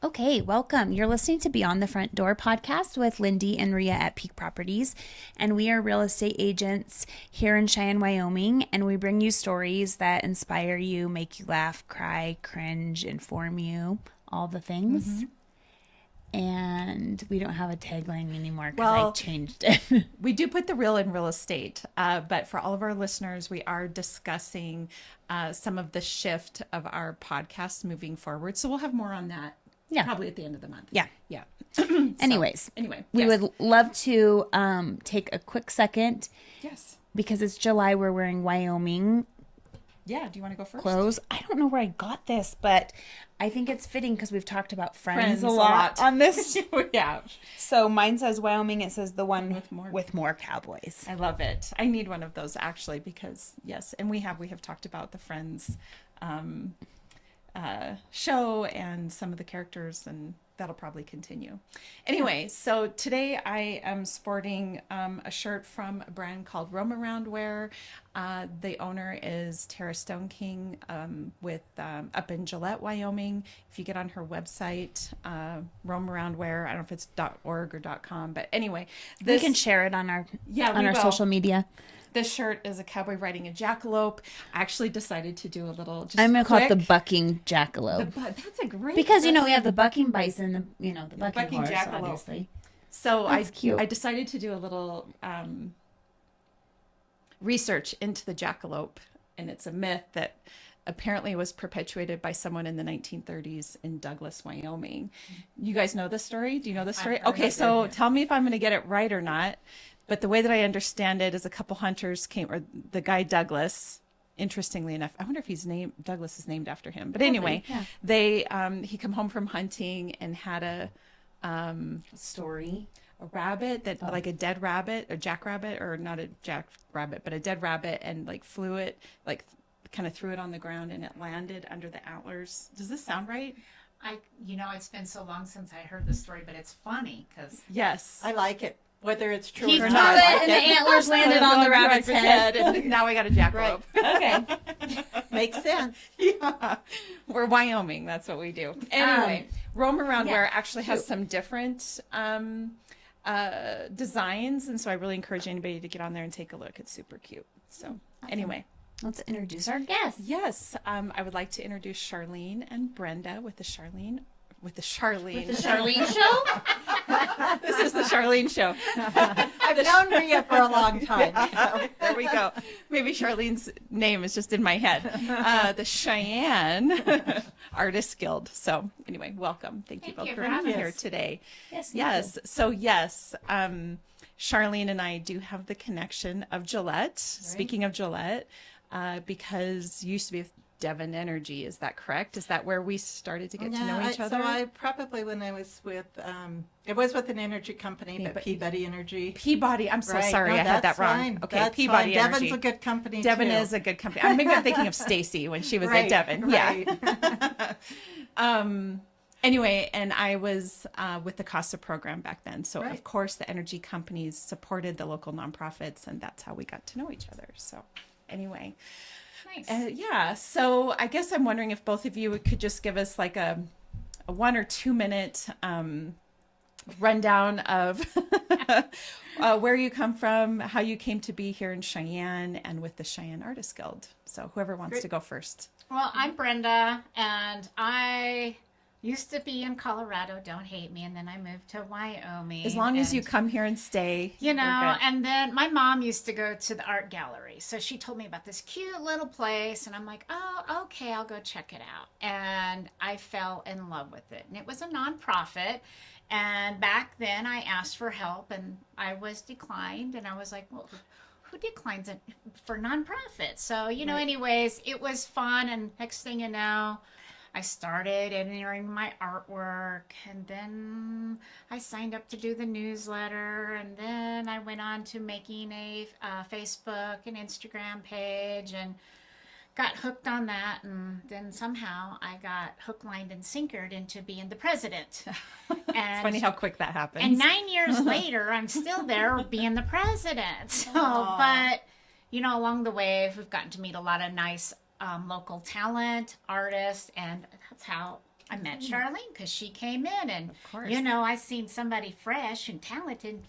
Okay, welcome. You're listening to Beyond the Front Door podcast with Lindee and Rhea at Peak Properties, and we are real estate agents here in Cheyenne, Wyoming, and we bring you stories that inspire you, make you laugh, cry, cringe, inform you, all the things. And we don't have a tagline anymore because I changed it. We do put the real in real estate, but for all of our listeners, we are discussing some of the shift of our podcast moving forward. So we'll have more on that probably at the end of the month. Yeah. Yeah. Anyways, we yes. would love to take a quick second Yes. because it's July. We're wearing Wyoming Yeah. Do you want to go first? clothes. I don't know where I got this, but I think it's fitting because we've talked about friends a lot on this. Yeah. So mine says Wyoming. It says the one with more cowboys. I love it. I need one of those actually because yes, and we have talked about the Friends show and some of the characters, and that'll probably continue. Anyway, so today I am sporting a shirt from a brand called Roam Around Wear. The owner is Tara Stone King with up in Gillette, Wyoming. If you get on her website, Roam Around Wear, I don't know if it's .org or .com, but anyway, We can share it on our will. social media. This shirt is a cowboy riding a jackalope. I actually decided to do a little. I'm gonna call it the bucking jackalope That's a great because we have the bucking bison, the bucking horse, jackalope. obviously. So cute. I decided to do a little research into the jackalope, and it's a myth that apparently was perpetuated by someone in the 1930s in Douglas, Wyoming. You guys know this story? Do you know this story? Okay, so tell me if I'm going to get it right or not. But the way that I understand it is a couple hunters came, or the guy Douglas, interestingly enough, I wonder if Douglas is named after him. But anyway, he come home from hunting and had a rabbit that like a dead rabbit, a jackrabbit, or not a jackrabbit, but a dead rabbit, and like flew it, like kind of threw it on the ground, and it landed under the antlers. Does this sound right? It's been so long since I heard the story, but it's funny because Yes. I like it, whether it's true He or threw not. it, and the antlers landed on the rabbit's head. And now I got a jackalope. Okay. Makes sense. Yeah. We're Wyoming. That's what we do. Anyway, Roam Around Wear actually has some different designs. And so I really encourage anybody to get on there and take a look. It's super cute. So anyway. Let's introduce our guests. Yes. I would like to introduce Charlene and Brenda with the Charlene. The Charlene Show? This is the Charlene Show. I've known Rhea for a long time. So. There we go. Maybe Charlene's name is just in my head. The Cheyenne Artist Guild. So anyway, welcome. Thank you both for being here today. Yes. So Charlene and I do have the connection of Gillette. Right. Speaking of Gillette, because you used to be with Devon Energy, is that correct? Is that where we started to get to know each other? So I probably, when I was with, it was with an energy company, but Peabody Energy. Peabody, I'm so sorry, I had that wrong. Fine. Okay, that's Peabody fine. Energy. Devon's a good company Devon too. is a good company. Maybe I'm thinking of Stacy when she was at Devon. Right. Yeah. Anyway, and I was with the CASA program back then. So, of course, the energy companies supported the local nonprofits, and that's how we got to know each other. So, anyway. nice. So I guess I'm wondering if both of you could just give us like a 1 or 2 minute rundown of where you come from, how you came to be here in Cheyenne and with the Cheyenne Artist Guild. So whoever wants to go first. Well, I'm Brenda, and I used to be in Colorado. Don't hate me. And then I moved to Wyoming. As long as you come here and stay. And then my mom used to go to the art gallery. So she told me about this cute little place. And I'm like, oh, okay, I'll go check it out. And I fell in love with it. And it was a nonprofit. And back then I asked for help and I was declined. And I was like, well, who declines it for nonprofit? So, anyways, it was fun. And next thing you know, I started entering my artwork, and then I signed up to do the newsletter, and then I went on to making a Facebook and Instagram page, and got hooked on that, and then somehow I got hook, lined, and sinkered into being the president. It's funny how quick that happens. And 9 years later, I'm still there being the president. So, but, along the way, we've gotten to meet a lot of nice local talent, artists, and that's how I met Charlene because she came in, and course. you know, I seen somebody fresh and talented.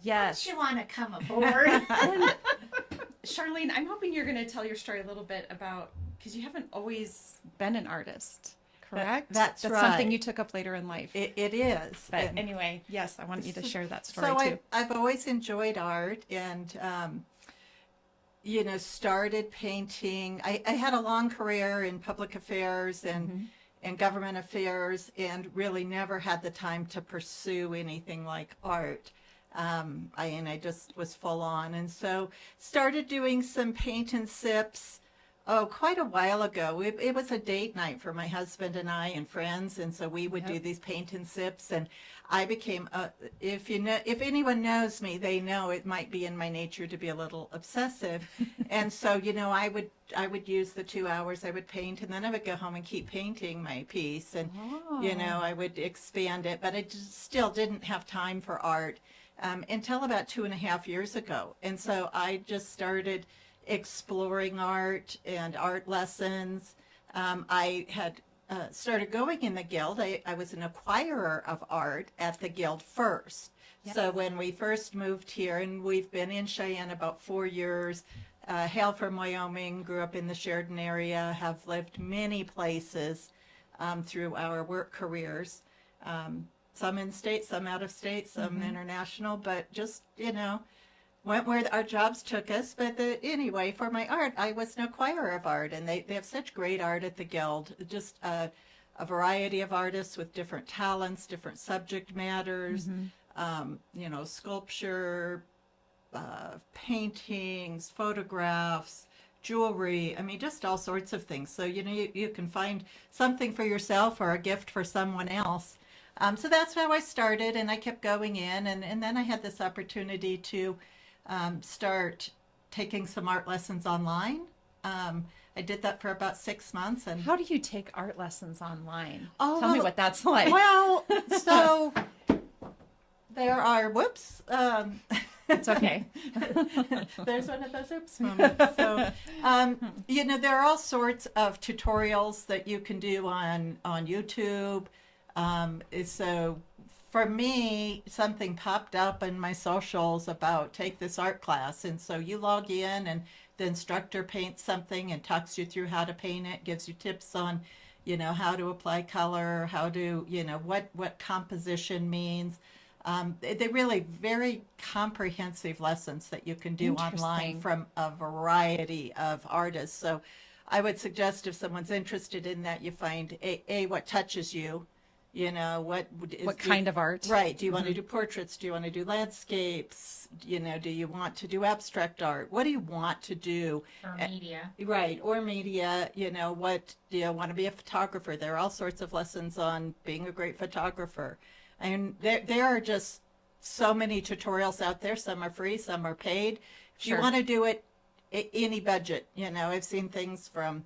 Yes. Don't you want to come aboard? Charlene, I'm hoping you're going to tell your story a little bit about, because you haven't always been an artist, correct? That's right. Something you took up later in life. It is. But And anyway, yes, I want you to share that story so too. I've always enjoyed art, and you know, started painting. I had a long career in public affairs and government affairs, and really never had the time to pursue anything like art. I just was full on, and so started doing some paint and sips. Oh, quite a while ago. It was a date night for my husband and I and friends, and so we would do these paint and sips. And I became, if anyone knows me, they know it might be in my nature to be a little obsessive. And so, you know, I would use the 2 hours I would paint, and then I would go home and keep painting my piece, and you know, I would expand it, but I just still didn't have time for art until about 2.5 years ago. And so I just started exploring art and art lessons. I had started going in the Guild. I was an acquirer of art at the Guild first. Yes. So when we first moved here, and we've been in Cheyenne about 4 years, hail from Wyoming, grew up in the Sheridan area, have lived many places through our work careers. Some in state, some out of state, some international, but just, you know, went where our jobs took us. But anyway, for my art, I was an acquirer of art, and they have such great art at the Guild. Just a variety of artists with different talents, different subject matters, you know, sculpture, paintings, photographs, jewelry. I mean, just all sorts of things. So, you know, you can find something for yourself or a gift for someone else. So that's how I started, and I kept going in, and then I had this opportunity to start taking some art lessons online. I did that for about 6 months. And How do you take art lessons online? Oh, Tell me what that's like. Well, so there are, It's okay. there's one of those oops moments. So, you know, there are all sorts of tutorials that you can do on YouTube. So for me, something popped up in my socials about take this art class. And so you log in, and the instructor paints something and talks you through how to paint it, gives you tips on, you know, how to apply color, how to, you know, what composition means. They're really very comprehensive lessons that you can do online from a variety of artists. So I would suggest, if someone's interested in that, you find what touches you. You know, what kind of art? Right. Do you want to do portraits? Do you want to do landscapes? You know, do you want to do abstract art? What do you want to do? Or media. Right. Or media. You know, what do you want to be a photographer? There are all sorts of lessons on being a great photographer. And there are just so many tutorials out there. Some are free, some are paid. If you want to do it, any budget. You know, I've seen things from,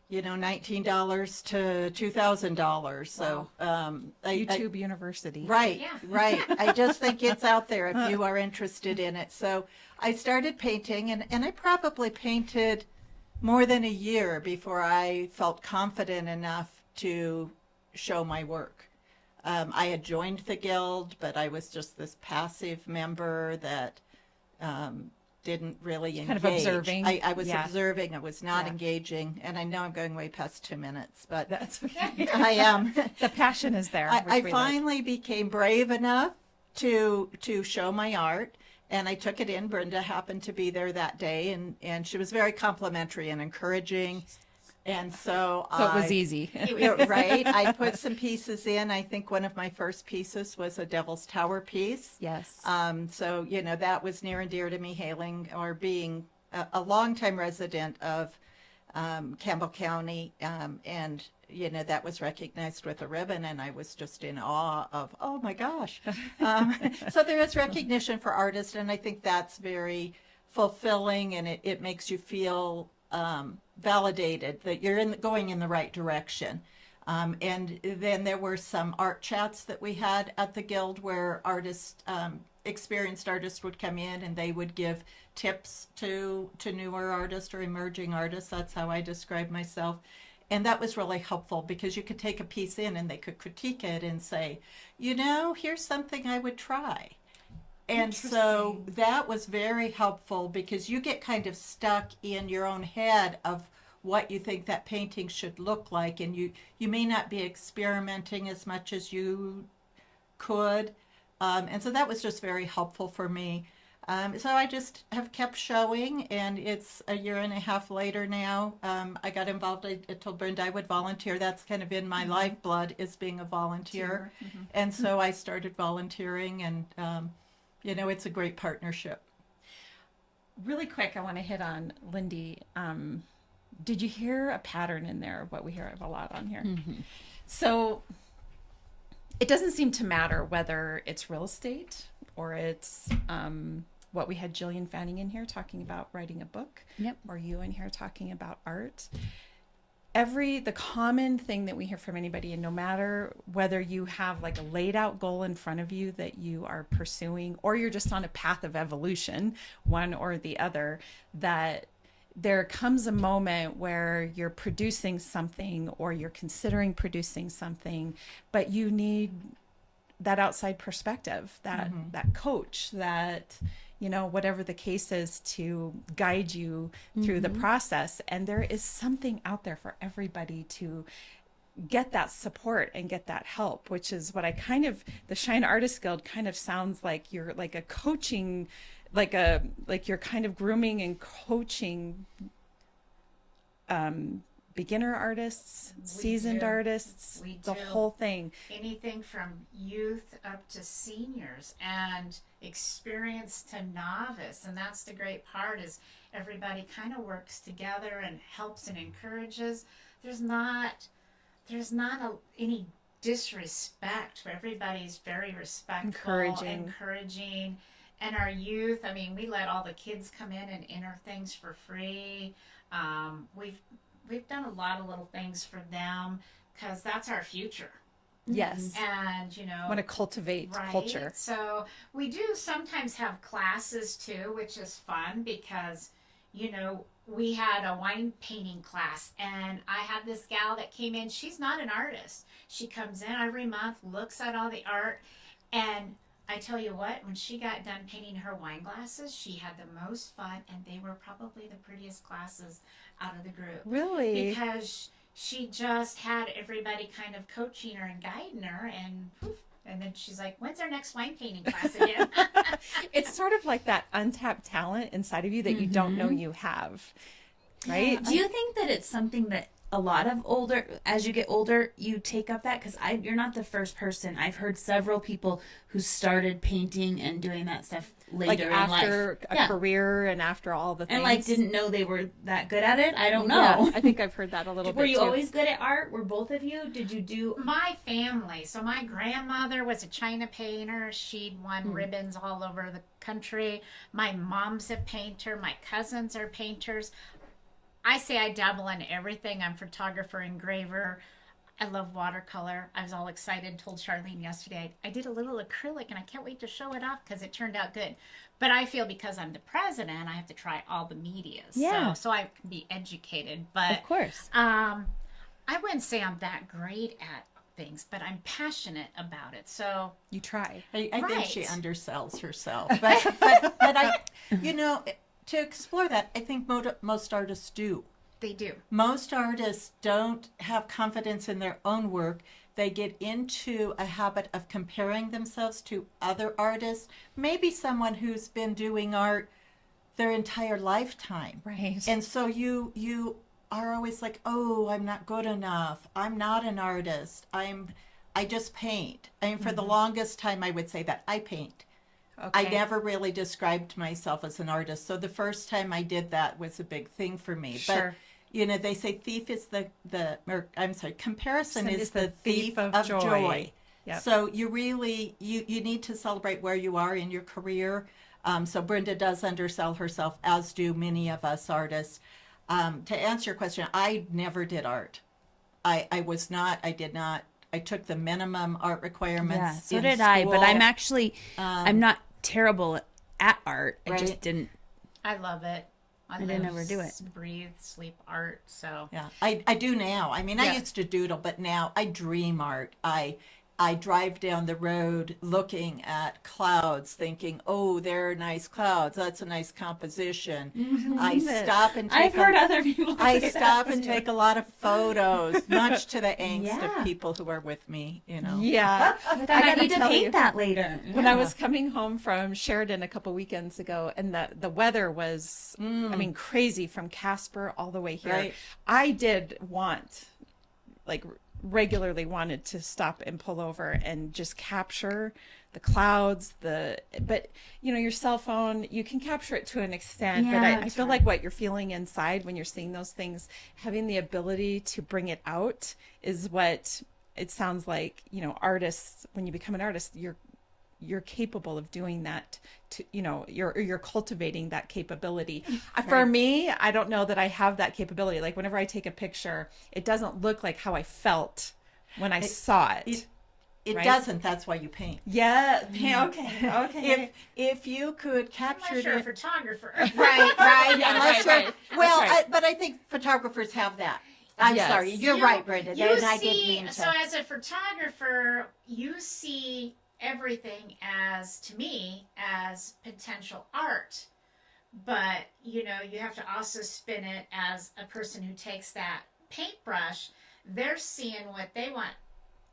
you know, $19 to $2,000. So YouTube University. Right, Yeah. right. I just think it's out there if you are interested in it. So I started painting, and I probably painted more than a year before I felt confident enough to show my work. I had joined the Guild, but I was just this passive member that didn't really engage. Kind of observing. I was observing. I was not engaging. And I know I'm going way past 2 minutes, but That's okay. I am. The passion is there. I finally became brave enough to show my art, and I took it in. Brenda happened to be there that day, and she was very complimentary and encouraging. And so it was easy. Right. I put some pieces in. I think one of my first pieces was a Devil's Tower piece. Yes. So, you know, that was near and dear to me, being a longtime resident of Campbell County. And, you know, that was recognized with a ribbon, and I was just in awe of, oh my gosh. So there is recognition for artists, and I think that's very fulfilling, and it makes you feel validated that you're going in the right direction. And then there were some art chats that we had at the Guild where experienced artists would come in, and they would give tips to newer artists or emerging artists. That's how I describe myself. And that was really helpful because you could take a piece in and they could critique it and say, here's something I would try. And so that was very helpful because you get kind of stuck in your own head of what you think that painting should look like, and you may not be experimenting as much as you could. And so that was just very helpful for me. So I just have kept showing, and it's a year and a half later now. I got involved. I told Brenda I would volunteer. That's kind of in my lifeblood, is being a volunteer. And so I started volunteering, and it's a great partnership. Really quick, I want to hit on Lindee. Did you hear a pattern in there of what we hear of a lot on here? So it doesn't seem to matter whether it's real estate or it's what we had Jillian Fanning in here talking about writing a book, or you in here talking about art. The common thing that we hear from anybody, and no matter whether you have like a laid out goal in front of you that you are pursuing, or you're just on a path of evolution, one or the other, that there comes a moment where you're producing something or you're considering producing something, but you need that outside perspective, that coach, that whatever the case is, to guide you through the process. And there is something out there for everybody to get that support and get that help, which is what the Cheyenne Artist Guild kind of sounds like. You're like a coaching, like you're kind of grooming and coaching beginner artists, seasoned artists, the whole thing. Anything from youth up to seniors and experienced to novice. And that's the great part, is everybody kind of works together and helps and encourages. There's not any disrespect. Everybody's very respectful, encouraging. And our youth, I mean, we let all the kids come in and enter things for free. We've done a lot of little things for them because that's our future. Yes. And, want to cultivate culture. So we do sometimes have classes too, which is fun because, we had a wine painting class, and I had this gal that came in. She's not an artist. She comes in every month, looks at all the art, and I tell you what, when she got done painting her wine glasses, she had the most fun, and they were probably the prettiest classes out of the group. Really? Because she just had everybody kind of coaching her and guiding her, and poof, and then she's like, when's our next wine painting class again? It's sort of like that untapped talent inside of you that you don't know you have, right? Yeah. Do you think that it's something that a lot of as you get older, you take up that? Because you're not the first person. I've heard several people who started painting and doing that stuff later in life. Like after a career and after all the things. And didn't know they were that good at it. I don't know. Yeah, I think I've heard that a little bit. Were you too. always good at art? Were both of you? Did you do? My family. So my grandmother was a China painter. She'd won ribbons all over the country. My mom's a painter. My cousins are painters. I say I dabble in everything. I'm photographer, engraver. I love watercolor. I was all excited, told Charlene yesterday, I did a little acrylic and I can't wait to show it off because it turned out good. But I feel because I'm the president, I have to try all the medias. Yeah. So I can be educated. But Of course. I wouldn't say I'm that great at things, but I'm passionate about it. So You try. I think Right. she undersells herself. But I, to explore that, I think most artists do. they do. Most artists don't have confidence in their own work. They get into a habit of comparing themselves to other artists, maybe someone who's been doing art their entire lifetime. Right. And so you are always like, oh, I'm not good enough. I'm not an artist. I just paint. I mean, for the longest time, I would say that I paint. Okay. I never really described myself as an artist. So the first time I did that was a big thing for me. Sure. But, they say comparison is the thief of joy. Yep. So you really, you need to celebrate where you are in your career. So Brenda does undersell herself, as do many of us artists. To answer your question, I never did art. I did not. I took the minimum art requirements. Yeah, so in did I. But school. I'm actually, I'm not terrible at art. I Right. just didn't. I love it. on I didn't ever do it. breathe, sleep art. So Yeah, I do now. I mean, I Yeah. used to doodle, but now I dream art. I drive down the road looking at clouds, thinking, "Oh, there are nice clouds. That's a nice composition." I stop and I've take heard other people I say stop that and too. take a lot of photos, much to the angst Yeah. of people who are with me. You know. Yeah. But then I gotta need to tell paint you, that later. when I was coming home from Sheridan a couple weekends ago, and the weather was, I mean, crazy from Casper all the way here. Right. I did want, like, regularly wanted to stop and pull over and just capture the clouds, but you know, your cell phone, you can capture it to an extent, but Yeah, I feel like what you're feeling inside when you're seeing those things, having the ability to bring it out is what it sounds like. You know, artists, when you become an artist, you're capable of doing that. To, you know, you're cultivating that capability. For me, I don't know that I have that capability. Like, whenever I take a picture, it doesn't look like how I felt when I saw it. It Right? doesn't. That's why you paint. Yeah. Okay. If you could capture unless you're a it, photographer. right? Yeah, Unless right, you're, right. well, That's right. but I think photographers have that. I'm Yes. sorry, you're You- right, Brenda. You And I didn't see, mean to. so as a photographer, you see everything as, to me, as potential art. But, you know, you have to also spin it as a person who takes that paintbrush. They're seeing what they want,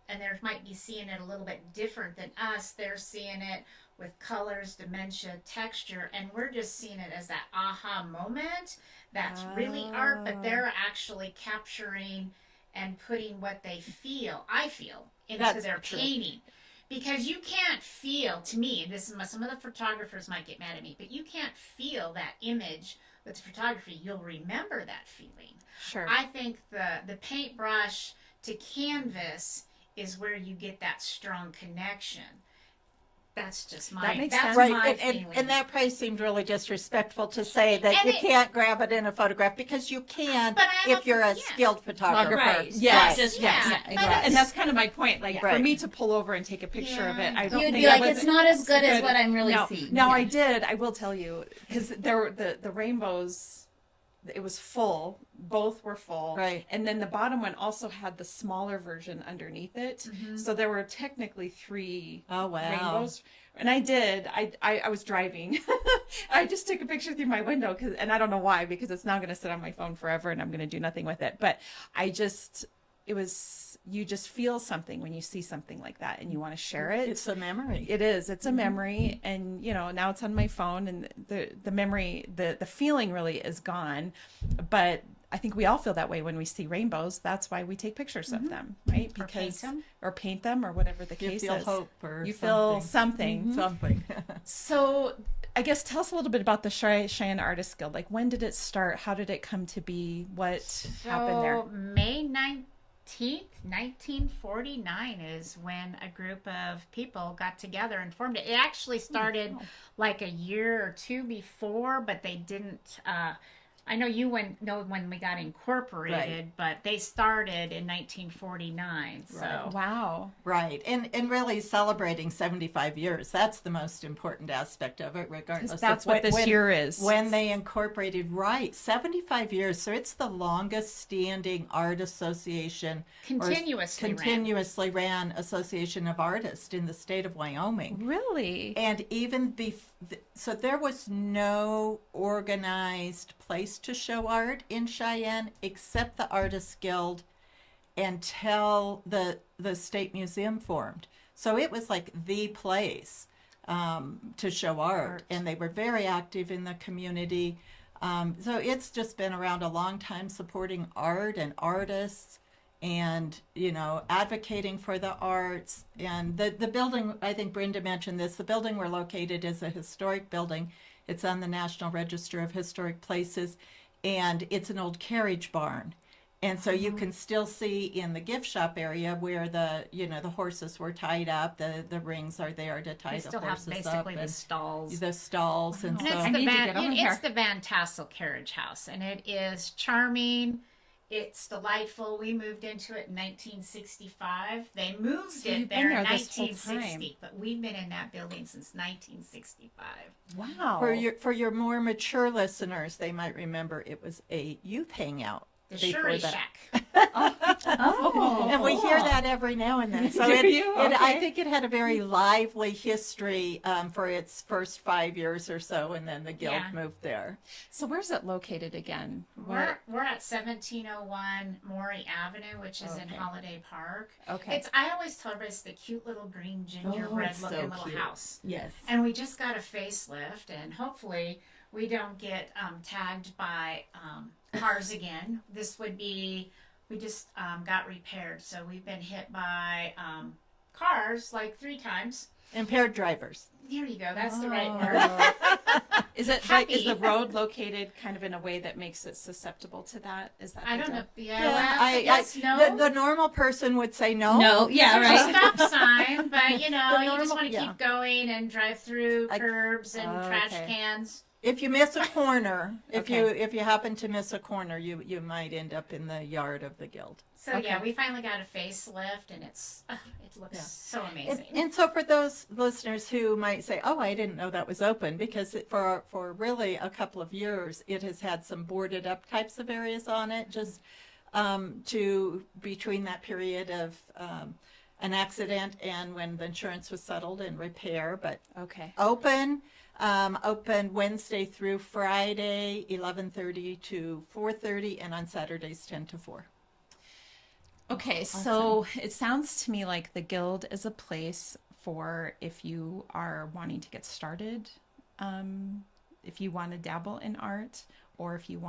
and they might be seeing it a little bit different than us. They're seeing it with colors, dimension, texture, and we're just seeing it as that aha moment. That's really art, but they're actually capturing and putting what they feel, I feel, into That's their true. painting. Because you can't feel, to me, this is some of the photographers might get mad at me, but you can't feel that image with the photography. You'll remember that feeling. Sure. I think the paintbrush to canvas is where you get that strong connection. That's just my, That makes that's sense. Right, my and, feeling. and that probably seemed really disrespectful to say that And you it- can't grab it in a photograph, because you can But I'm if you're a yeah. skilled photographer. Right. Yes. Just- Yeah, yeah, but exactly. And that's kind of my point. Like, Right. for me to pull over and take a picture of it, I don't You'd think be I like, was- it's not as good as what I'm really no. seeing. Now, Yeah. I will tell you, because there were the rainbows, it was full, both were full. Right. And then the bottom one also had the smaller version underneath it. So there were technically 3 Oh, wow. rainbows. And I was driving. I just took a picture through my window, and I don't know why, because it's now going to sit on my phone forever and I'm going to do nothing with it. But you just feel something when you see something like that and you want to share it. It's a memory. It is. It's a memory, and you know, now it's on my phone, and the memory, the feeling really is gone. But I think we all feel that way when we see rainbows. That's why we take pictures of them, right? Because or paint them, or whatever the You case feel is. hope or You feel something. something. Something. So, I guess tell us a little bit about the Cheyenne Artist Guild. Like, when did it start? How did it come to be? What happened there? May 19th, 1949 is when a group of people got together and formed it. It actually started like a year or two before, but they didn't. I know you know when we got incorporated, Right. but they started in 1949. So Right. Wow. Right. And really celebrating 75 years. That's the most important aspect of it, regardless That's of what this year is. When they incorporated, right, 75 years. So it's the longest standing art association. or continuously ran association of artists in the state of Wyoming. Really? And even so there was no organized place to show art in Cheyenne except the Artist Guild until the state museum formed. So it was like the place to show art, and they were very active in the community. So it's just been around a long time, supporting art and artists, and you know, advocating for the arts. And the building, I think Brenda mentioned this, the building we're located is a historic building. It's on the National Register of Historic Places, and it's an old carriage barn. And so you can still see in the gift shop area where the horses were tied up, the rings are there to tie they the still have horses up. basically the And stalls. the stalls. And And so it's I the need to get over it's there. the Van Tassel Carriage House, and it is charming. It's delightful. We moved into it in 1965. They moved So it you've there been in there this whole 1960, but we've been in that building since 1965. Wow. For your more mature listeners, they might remember it was a youth hangout. The before Shuri that. Shack. Oh, And we hear that every now and then. So Do it, you? it, I Okay. think it had a very lively history for its first 5 years or so, and then the guild Yeah. moved there. So where's it located again? We're at 1701 Maury Avenue, which is in Okay. Holliday Park. Okay. I always tell everybody it's the cute little green gingerbread it's looking so little cute. house. Yes. And we just got a facelift, and hopefully we don't get tagged by cars again. This would be, we just got repaired, so we've been hit by cars like 3 times. Impaired drivers. There you go. That's the right word. Is it like, is Happy. the road located kind of in a way that makes it susceptible to that? Is that I the don't know. deal? Yeah, well, yes, no. The normal person would say no. no, yeah, There's a right. stop sign, but you know, The you just normal- want to yeah. keep going and drive through I- curbs and Oh, trash okay. cans. If you miss a corner, Okay. if you happen to miss a corner, you might end up in the yard of the guild. So yeah, we finally got a facelift, and it looks Yeah. so amazing. And so for those listeners who might say, "Oh, I didn't know that was open," because for really a couple of years, it has had some boarded up types of areas on it, just to between that period of an accident and when the insurance was settled and repair, but Okay. open Wednesday through Friday, 11:30 to 4:30, and on Saturdays 10 to 4. Okay, so it sounds to me like the guild is a place for if you are wanting to get started, if you want to dabble in art, or if you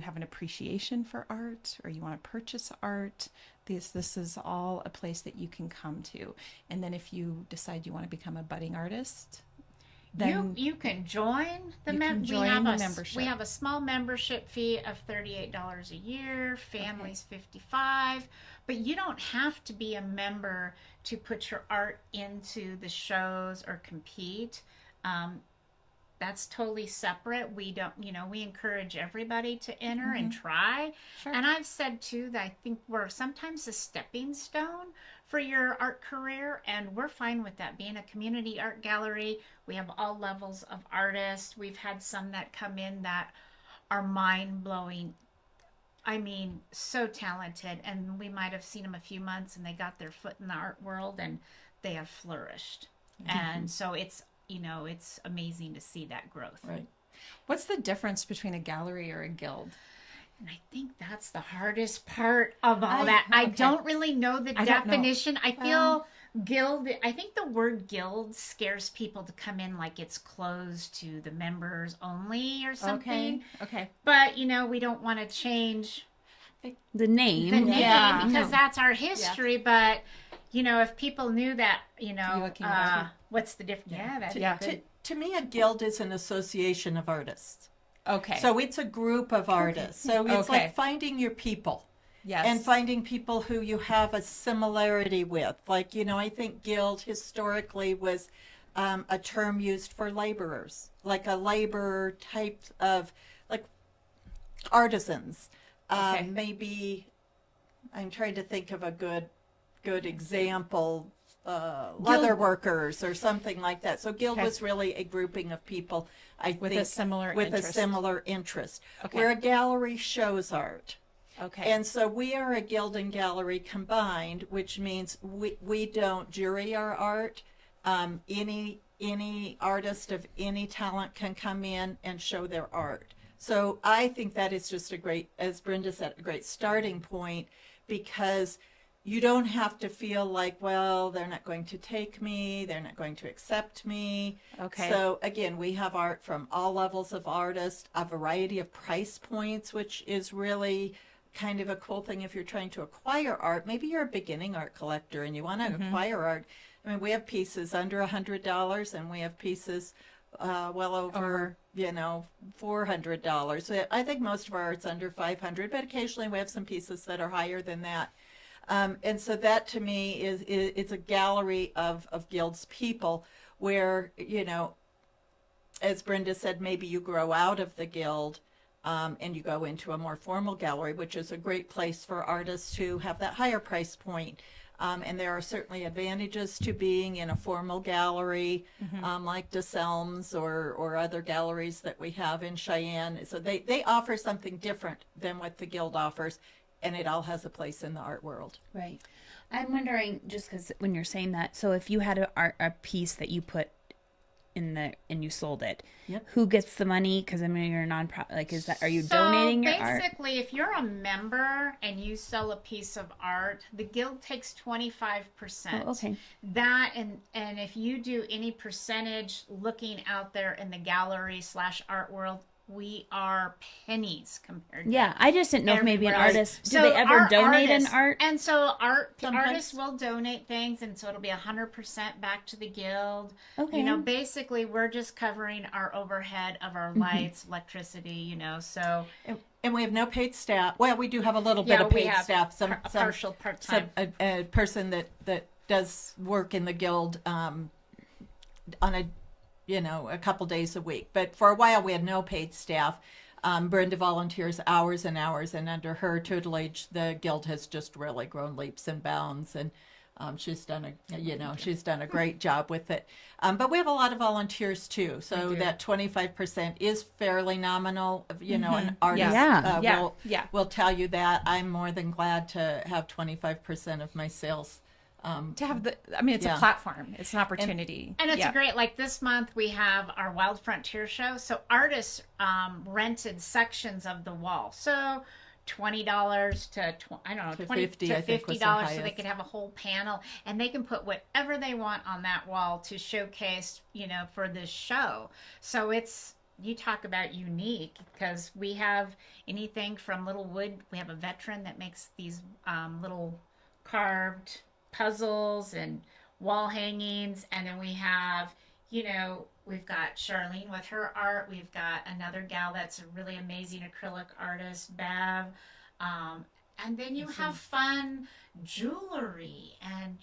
have an appreciation for art, or you want to purchase art. This is all a place that you can come to. And then if you decide you want to become a budding artist, then you can join the you can join we have the a membership. we have a small membership fee of $38 a year. Families $55, but you don't have to be a member to put your art into the shows or compete. That's totally separate. We don't, we encourage everybody to enter and try. Sure. And I've said too that I think we're sometimes a stepping stone for your art career, and we're fine with that. Being a community art gallery, we have all levels of artists. We've had some that come in that are mind-blowing. I mean, so talented, and we might have seen them a few months and they got their foot in the art world and they have flourished. And so it's amazing to see that growth. Right. what's the difference between a gallery or a guild? And I think that's the hardest part of all I- that. I okay. don't really know the I don't know. definition. I feel guild, I think the word guild scares people to come in like it's closed to the members only or something. Okay. But, we don't want to change The name. the name Yeah. because No. that's our history. But, if people knew that, looking at it. what's the difference? Yeah, that's Yeah. good. To me, a guild is an association of artists. Okay. So it's a group of artists. So it's Okay. like finding your people. yes. And finding people who you have a similarity with. Like, I think guild historically was a term used for laborers, like a labor type of, like artisans. Okay. Maybe, I'm trying to think of a good example, leather workers or something like that. So guild Okay. was really a grouping of people, I With think, a similar with interest. a similar interest. Okay. Where a gallery shows art. Okay. And so we are a guild and gallery combined, which means we don't jury our art. Any artist of any talent can come in and show their art. So I think that is just a great, as Brenda said, a great starting point, because you don't have to feel like, well, they're not going to take me, they're not going to accept me. Okay. So again, we have art from all levels of artists, a variety of price points, which is really kind of a cool thing if you're trying to acquire art. Maybe you're a beginning art collector and you want to acquire art. I mean, we have pieces under $100 and we have pieces well over, $400. So I think most of our art's under $500, but occasionally we have some pieces that are higher than that. And so that to me is it's a gallery of guilds people where, as Brenda said, maybe you grow out of the guild. and you go into a more formal gallery, which is a great place for artists who have that higher price point. And there are certainly advantages to being in a formal gallery, like DeSelms or other galleries that we have in Cheyenne. So they offer something different than what the Guild offers, and it all has a place in the art world. Right. I'm wondering, just because when you're saying that, so if you had a piece that you put and you sold it, Yep. who gets the money? Because I mean, you're a nonprofit. Like, are you donating your art? Basically, if you're a member and you sell a piece of art, the guild takes 25%. Oh, okay. That and if you do any percentage looking out there in the gallery / art world, we are pennies compared to Yeah, I just didn't know if maybe an everywhere else. artist, do So they ever our donate artists- an art? And so Sometimes. artists will donate things, and so it'll be 100% back to the guild. Okay. You know, basically we're just covering our overhead of our lights, electricity, you know, so And we have no paid staff. Well, we do have a little bit yeah, of we paid have staff. a partial part-time. A person that does work in the Guild on a couple days a week. But for a while, we had no paid staff. Brenda volunteers hours and hours, and under her tutelage, the Guild has just really grown leaps and bounds. And she's done a great job with it. But we have a lot of volunteers too, so that 25% is fairly nominal. An artist will tell you that. I'm more than glad to have 25% of my sales. To have it's a platform. It's an opportunity. And it's great. Like this month, we have our Wild Frontier show. So artists rented sections of the wall. So $20 to To $20 50, to I think, was the $50, so they highest. could have a whole panel, and they can put whatever they want on that wall to showcase, for this show. So you talk about unique, because we have anything from little wood. We have a veteran that makes these little carved puzzles and wall hangings, and then we have we've got Charlene with her art. We've got another gal that's a really amazing acrylic artist, Bev, and then you have fun jewelry and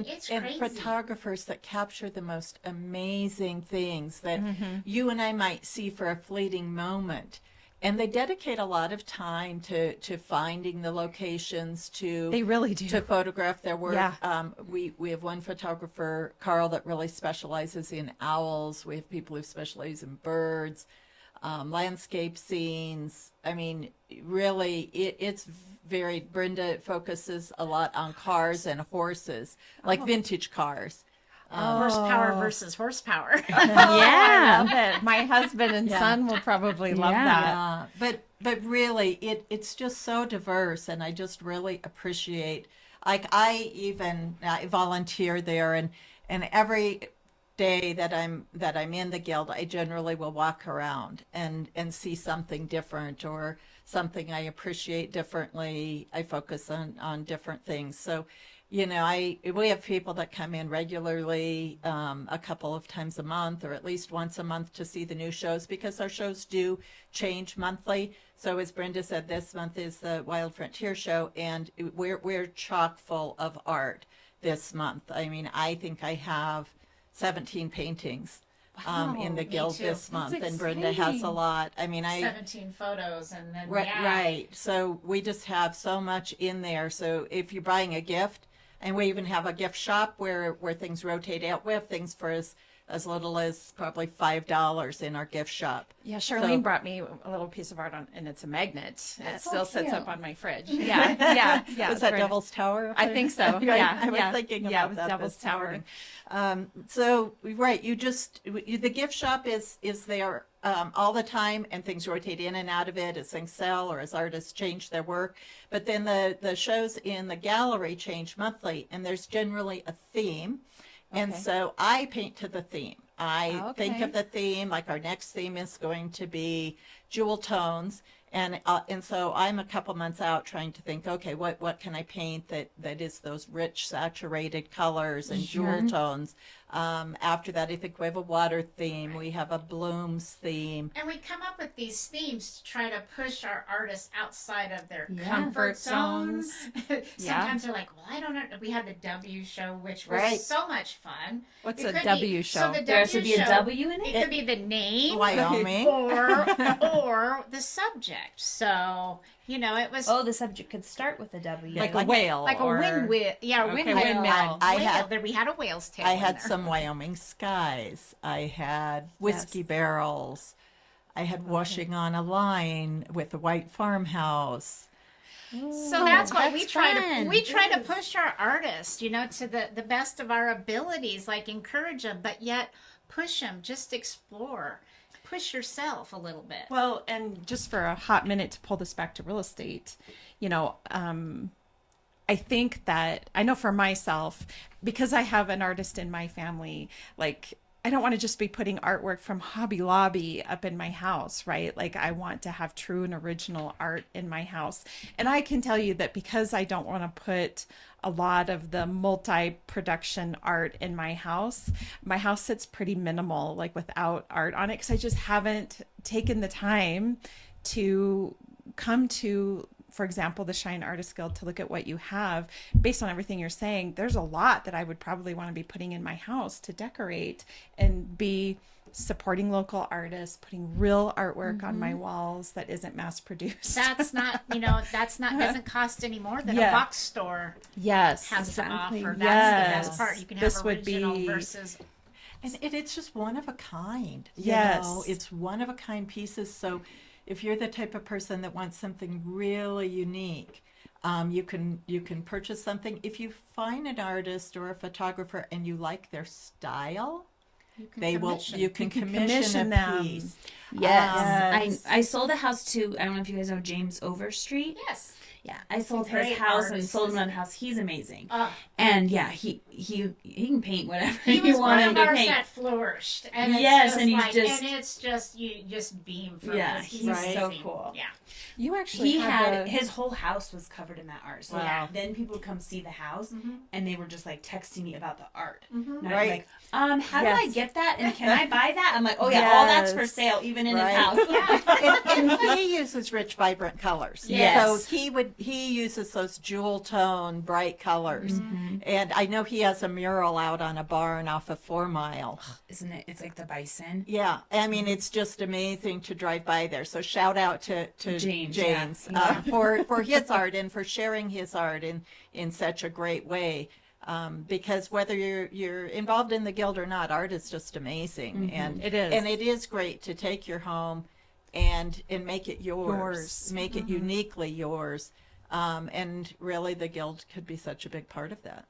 it's and crazy. photographers that capture the most amazing things that you and I might see for a fleeting moment. And they dedicate a lot of time to finding the locations, They really do. to photograph their work. Yeah. We have one photographer, Carl, that really specializes in owls. We have people who specialize in birds, landscape scenes. I mean, really, it's varied. Brenda focuses a lot on cars and horses, like vintage cars. Horsepower versus horsepower. Yeah. I love it. My husband and son will probably love that. But really, it's just so diverse, and I just really appreciate. Like I volunteer there, and every day that I'm in the Guild, I generally will walk around and see something different or something I appreciate differently. I focus on different things. So, we have people that come in regularly, a couple of times a month, or at least once a month, to see the new shows, because our shows do change monthly. So as Brenda said, this month is the Wild Frontier show, and we're chock full of art this month. I mean, I think I have 17 paintings in the me Guild too. this month, That's and Brenda has a exciting. lot. I mean, 17 photos, and then Right. So we just have so much in there. So if you're buying a gift, and we even have a gift shop where things rotate out. We have things for as little as probably $5 in our gift shop. Yeah, Charlene brought me a little piece of art and it's a magnet. It still sits up on my fridge. Yeah. Was it's that very- Devil's Tower? I think so. Right, Yeah, I was yeah. thinking Yeah, about it was that Devil's this Tower. morning. So right, the gift shop is there all the time, and things rotate in and out of it as things sell or as artists change their work. But then the shows in the gallery change monthly, and there's generally a theme. And Okay. so I paint to the theme. I think Okay. of the theme, like our next theme is going to be jewel tones. And so I'm a couple months out trying to think, okay, what can I paint that is those rich saturated colors and jewel tones? After that, I think we have a water theme. We have a blooms theme. And we come up with these themes to try to push our artists outside of their Yeah. comfort zones. Yeah. Sometimes they're like, well, I don't know. We had the W show, which was Right. so much fun. What's It a could W be, show? So the There W should be show, a W in it? It could be the name Wyoming. or the subject. So, it was Oh, the subject could start with a W. Like a whale. like or... a windmill. Yeah, a Okay, windmill. windmill. I Whale. had- There we had a whale's tail. I in had there. some Wyoming skies. I had whiskey barrels. I had washing on a line with a white farmhouse. So that's why we that's try fun. to push our artists, to the best of our abilities, like encourage them, but yet push them. Just explore, push yourself a little bit. Well, and just for a hot minute to pull this back to real estate, I think that I know for myself, because I have an artist in my family, like I don't want to just be putting artwork from Hobby Lobby up in my house, right? Like I want to have true and original art in my house. And I can tell you that because I don't want to put a lot of the multi-production art in my house sits pretty minimal, like without art on it, because I just haven't taken the time to come to, for example, the Cheyenne Artist Guild, to look at what you have. Based on everything you're saying, there's a lot that I would probably want to be putting in my house to decorate and be supporting local artists, putting real artwork on my walls that isn't mass produced. That's not, doesn't cost any more than Yeah. a box store Yes. has exactly. to offer. That's the Yes. best part. You can have This would original be- versus. And it's just one of a kind. Yes. It's one of a kind pieces. So if you're the type of person that wants something really unique, you can purchase something. If you find an artist or a photographer and you like their style, you can commission a them. piece. Yes. I sold a house to, I don't know if you guys know James Overstreet. Yes. Yeah, I sold his Great house and artist. sold another house. He's amazing. Uh, And yeah, he can paint whatever he you was want one him of to ours paint. that flourished. And it's Yes, just and he's like, just- and it's just, you just beam from Yeah, this. he's He's so amazing. cool. Yeah. You actually He had a- his whole house was covered in that art. So Wow. then people would come see the house and they were just like texting me about the art. And I'd be Right. like, how do I Yes. get that? And can I buy that? I'm like, oh yeah, all that's for Yes. sale, even in Right. his house. and he uses rich, vibrant colors. Yes. So he uses those jewel tone, bright colors. And I know he has a mural out on a barn off of 4 Mile. Isn't it? It's like the bison. Yeah, I mean it's just amazing to drive by there. So shout out to James, for his art and for sharing his art in such a great way. Because whether you're involved in the guild or not, art is just amazing, and It is. and it is great to take your home and make it Yours. make it uniquely yours. And really, the guild could be such a big part of that.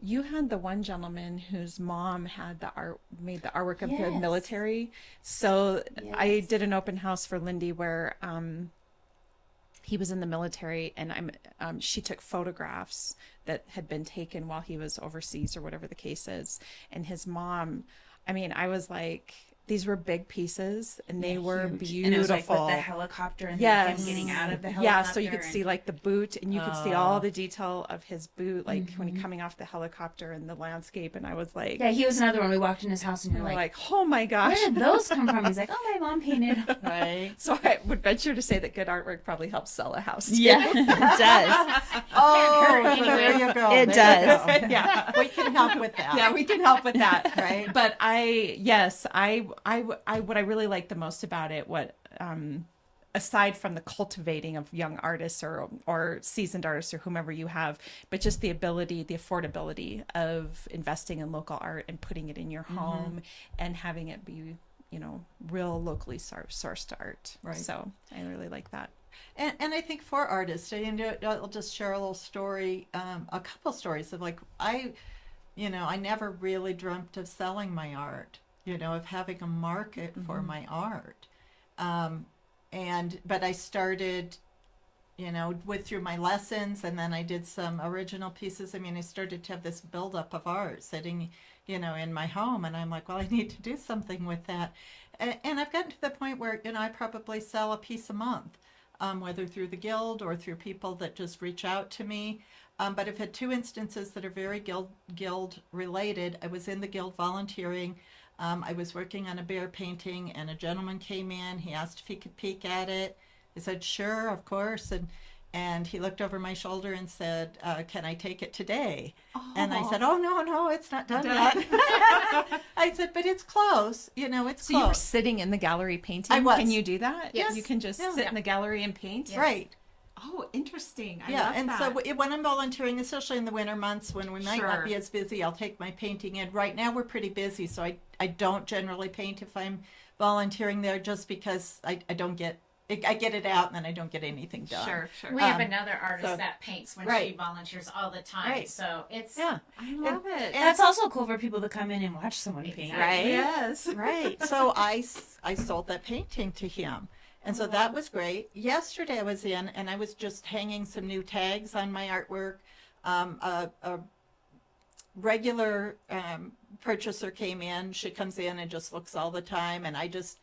You had the one gentleman whose mom had made the artwork of the Yes. military. So I Yes. did an open house for Lindee where he was in the military, and she took photographs that had been taken while he was overseas or whatever the case is. And his mom, I mean, I was like, these were big pieces and they were Huge. beautiful. And it was like with the helicopter and Yes. him getting out of the helicopter. Yeah, so you could and- see like the boot, and you could see all the detail of his boot, like when he coming off the helicopter and the landscape. And I was like, Yeah, he was another one. We walked in his house and you're we're like, like, oh my gosh. where did those come from? He's like, oh, my mom painted. Right? So I would venture to say that good artwork probably helps sell a house. too. Yeah, it does. Oh, there you go. It There you does. go. Yeah. We can help with that. Yeah, we can help with that. Right. But what I really like the most about it, aside from the cultivating of young artists or seasoned artists or whomever you have, but just the affordability of investing in local art and putting it in your home and having it be, real locally sourced art. Right. So I really like that. And I think for artists, I'll just share a little story, a couple stories of like, I never really dreamt of selling my art, of having a market for my art. But I started, through my lessons, and then I did some original pieces. I mean, I started to have this buildup of art sitting, in my home, and I'm like, well, I need to do something with that. And I've gotten to the point where, I probably sell a piece a month, whether through the guild or through people that just reach out to me. But I've had two instances that are very guild related. I was in the guild volunteering. I was working on a bear painting, and a gentleman came in. He asked if he could peek at it. I said, sure, of course. And he looked over my shoulder and said, can I take it today? And I said, oh, no, it's not done yet. I said, but it's close. It's close. So you were sitting in the gallery painting? I was. Can you do that? Yes. You can just sit in the gallery and paint? Yes. Right. Oh, interesting. I Yeah, love and that. so when I'm volunteering, especially in the winter months when we might Sure. not be as busy, I'll take my painting in. Right now we're pretty busy, so I don't generally paint if I'm volunteering there, just because I don't get, I get it out and then I don't get anything done. Sure. We have another artist so- that paints when Right. she volunteers all the time. Right. So it's Yeah. I love it. That's also cool for people to come in and watch someone paint. Right. Yes. Right. So I sold that painting to him. And so that was great. Yesterday I was in and I was just hanging some new tags on my artwork. A regular purchaser came in. She comes in and just looks all the time. And I just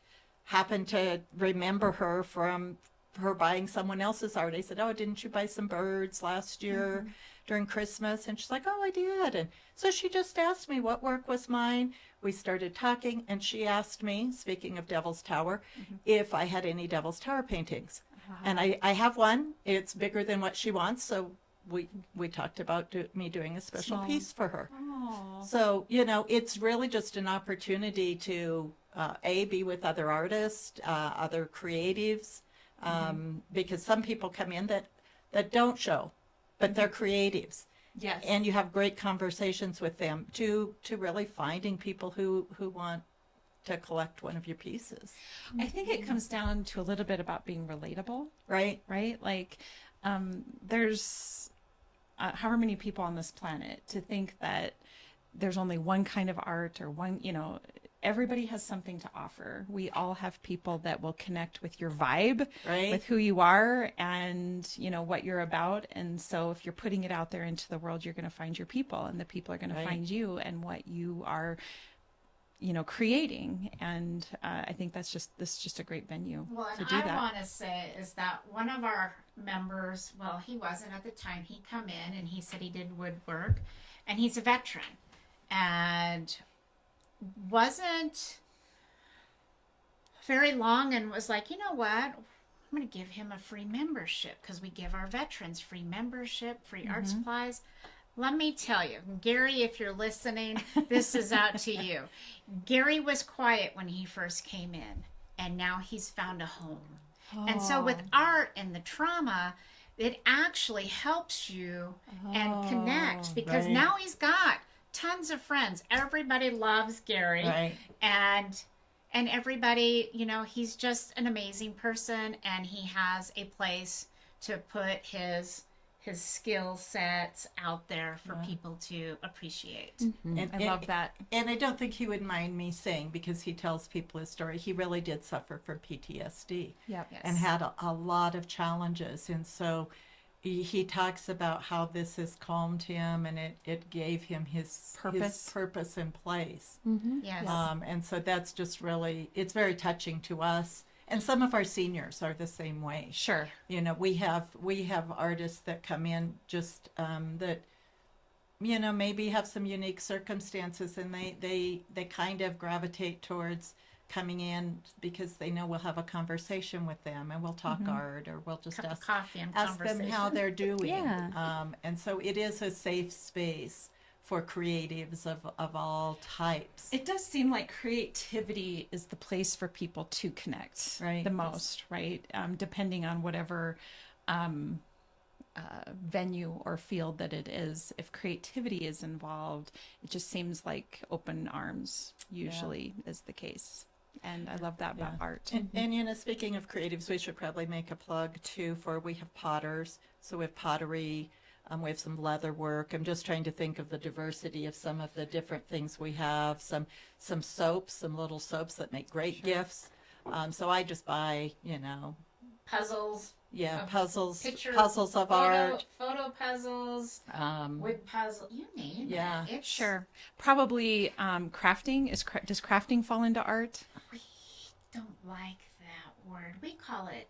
happened to remember her from her buying someone else's art. I said, oh, didn't you buy some birds last year during Christmas? And she's like, oh, I did. And so she just asked me what work was mine. We started talking, and she asked me, speaking of Devil's Tower, if I had any Devil's Tower paintings. And I have one. It's bigger than what she wants, so we talked about me doing a special Small. piece for her. Oh. So, it's really just an opportunity to, be with other artists, other creatives, because some people come in that don't show, but they're creatives. Yes. And you have great conversations with them to really finding people who want to collect one of your pieces. I think it comes down to a little bit about being relatable, Right? right? Like, there's however many people on this planet, to think that there's only one kind of art or one, everybody has something to offer. We all have people that will connect with your vibe, Right. with who you are and, what you're about. And so if you're putting it out there into the world, you're going to find your people, and the people are going to Right. find you and what you are, creating. And I think this is just a great venue Well, to and do I that. want to say is that one of our members, well, he wasn't at the time, he come in and he said he did woodwork, and he's a veteran, and wasn't very long, and was like, you know what? I'm going to give him a free membership, because we give our veterans free membership, free art supplies. Let me tell you, Gary, if you're listening, this is out to you. Gary was quiet when he first came in, and now he's found a home. And so with art and the trauma, it actually helps you and connect, because right. now he's got tons of friends. Everybody loves Gary. Right. And everybody, he's just an amazing person, and he has a place to put his skill sets out there for people to appreciate. And, I love that. And I don't think he would mind me saying, because he tells people his story, he really did suffer from PTSD. Yep. Yes. And had a lot of challenges. And so he talks about how this has calmed him, and it gave him his purpose in place. Yes. And so that's just really, it's very touching to us. And some of our seniors are the same way. Sure. We have artists that come in just that, maybe have some unique circumstances, and they kind of gravitate towards coming in because they know we'll have a conversation with them, and we'll talk art, or we'll just Cup of ask coffee and them how conversation. they're doing. Yeah. And so it is a safe space for creatives of all types. It does seem like creativity is the place for people to connect Right. the most, right? Depending on whatever venue or field that it is. If creativity is involved, it just seems like open arms usually is the case. And I love that about Yeah. art. And speaking of creatives, we should probably make a plug too we have potters. So we have pottery, we have some leather work. I'm just trying to think of the diversity of some of the different things we have. Some soaps, some little soaps that make great gifts. So I just buy, Puzzles. puzzles of art. Photo puzzles. Wood puzzle. You name Yeah. it. It's, Sure. Probably crafting. Does crafting fall into art? We don't like that word. We call it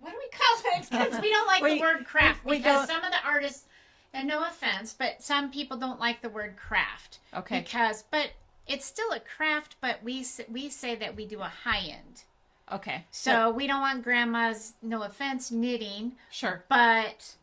what do we call it? Because we don't like the word craft. we Because don't- some of the artists, and no offense, but some people don't like the word craft. Okay. But it's still a craft, but we say that we do a high end. Okay. So we don't want grandma's, no offense, knitting, Sure. but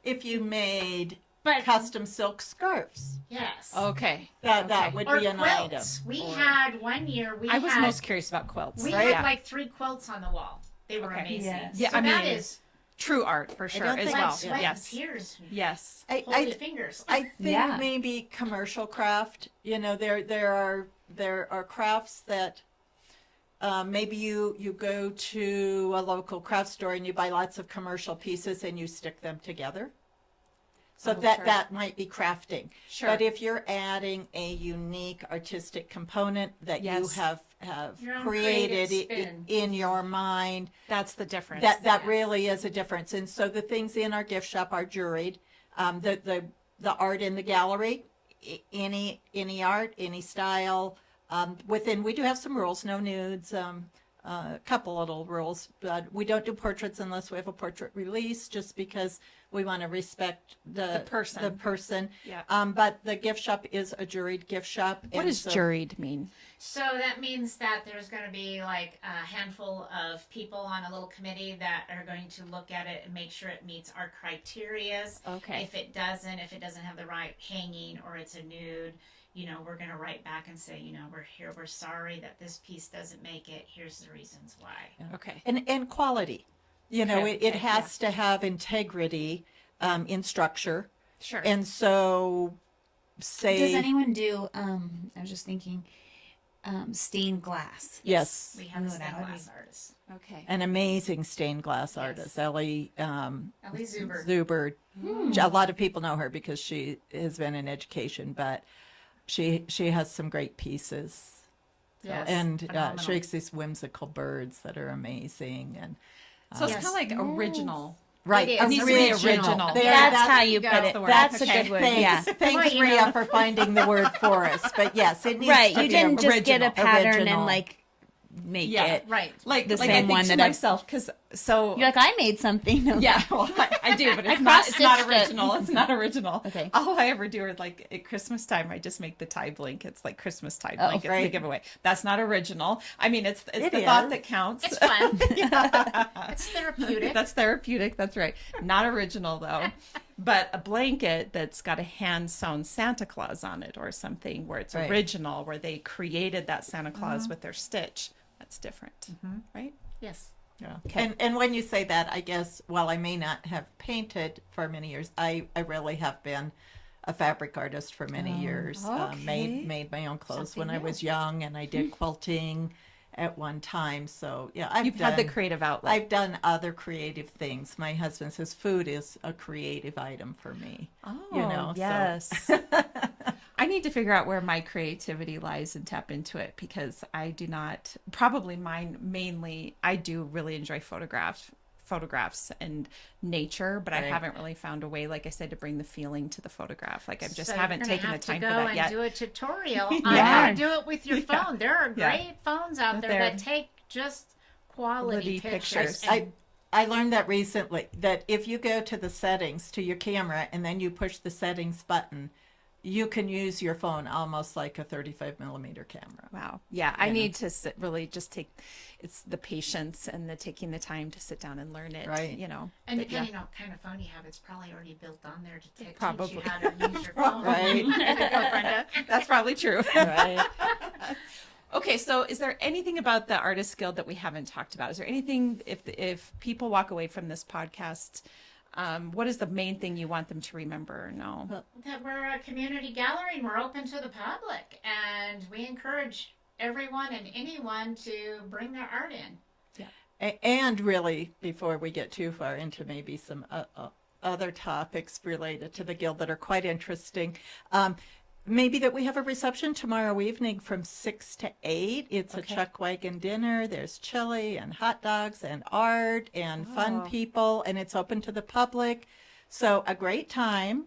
If you made But- custom silk scarves, yes. Okay. that would Or be an item. quilts. We had one year. I was most curious about quilts. We right? had like 3 quilts on the wall. They were Okay. amazing. Yes. Yeah, so I mean, that is true art for sure don't as think- blood, well. sweat, Yes. and tears. Yes. Holy fingers. I think Yeah. maybe commercial craft. You know, there are crafts that maybe you go to a local craft store and you buy lots of commercial pieces and you stick them together. So that might be crafting. Sure. But if you're adding a unique artistic component that you Yes. have Your own created creative spin. in your mind, That's the difference. that really is a difference. And so the things in our gift shop are juried. The art in the gallery, any art, any style. We do have some rules, no nudes, a couple little rules, but we don't do portraits unless we have a portrait release, just because we want to respect the person. Yeah. But the gift shop is a juried gift shop. What and does so- juried mean? So that means that there's going to be like a handful of people on a little committee that are going to look at it and make sure it meets our criterias. Okay. If it doesn't have the right hanging or it's a nude, we're going to write back and say, we're sorry that this piece doesn't make it. Here's the reasons why. Okay. And quality. Okay, It has to have integrity in structure. Sure. And so, say. Does anyone do, I was just thinking, stained glass? Yes. We have a Oh, stained that would glass be- artist. Okay. An amazing stained glass artist, Ellie Ellie Zuber. Zuber. A lot of people know her because she has been in education, but she has some great pieces. Yes, And phenomenal. she makes these whimsical birds that are amazing. And So it's Yes. kind of like original. right, It needs to be original. There, That's how you go. put That's it. the word. That's a Okay. good word. Thanks, Yeah. thanks, Well, you Rhea, know. for finding the word for us. But yes, it needs Right. to You be didn't just get a original. pattern Original. and like make Yeah. it. Right. Like The like same I think one to that I- myself because so You're like, I made something. No. yeah, well, I do, but it's not cross-stitched it. original. It's not original. Okay. All I ever do is like at Christmas time, I just make the tie blankets, like Christmas tie Oh, blankets. right. The giveaway. That's not original. I mean, it's It the thought is. that counts. It's fun. It's therapeutic. That's therapeutic. That's right. Not original though. But a blanket that's got a hand sewn Santa Claus on it or something where it's Right. original, where they created that Santa Claus with their stitch. That's different, right? Yes. Yeah. Okay. And when you say that, I guess, while I may not have painted for many years, I really have been a fabric artist for many years. okay. Made my own clothes Something when I new. was young, and I did quilting at one time. So yeah, You've had the creative outlet. I've done other creative things. My husband says food is a creative item for me. Oh, so- yes. I need to figure out where my creativity lies and tap into it because I do not, probably mine mainly, I do really enjoy photographs and nature, but I Right. haven't really found a way, like I said, to bring the feeling to the photograph. Like I just So haven't you're gonna taken the have to time for go that and yet. do a tutorial on Yeah. how to do it with your Yeah. phone. There are Yeah. great phones out there There- that take just quality Quality pictures. pictures. I learned that recently, that if you go to the settings to your camera and then you push the settings button, you can use your phone almost like a 35 millimeter camera. Wow. Yeah, I need to really just take, it's the patience and the taking the time to sit down and learn it, Right. And But yeah. depending on what kind of phone you have, it's probably already built on there to teach you Probably. how to use your phone. Right. There you go, Brenda. That's probably true. Right. Okay, so is there anything about the Artist Guild that we haven't talked about? Is there anything, if people walk away from this podcast, what is the main thing you want them to remember or know? That we're a community gallery and we're open to the public, and we encourage everyone and anyone to bring their art in. And really, before we get too far into maybe some other topics related to the Guild that are quite interesting, maybe that we have a reception tomorrow evening from 6 to 8. It's a chuck wagon dinner. There's chili and hot dogs and art and fun people, and it's open to the public. So a great time.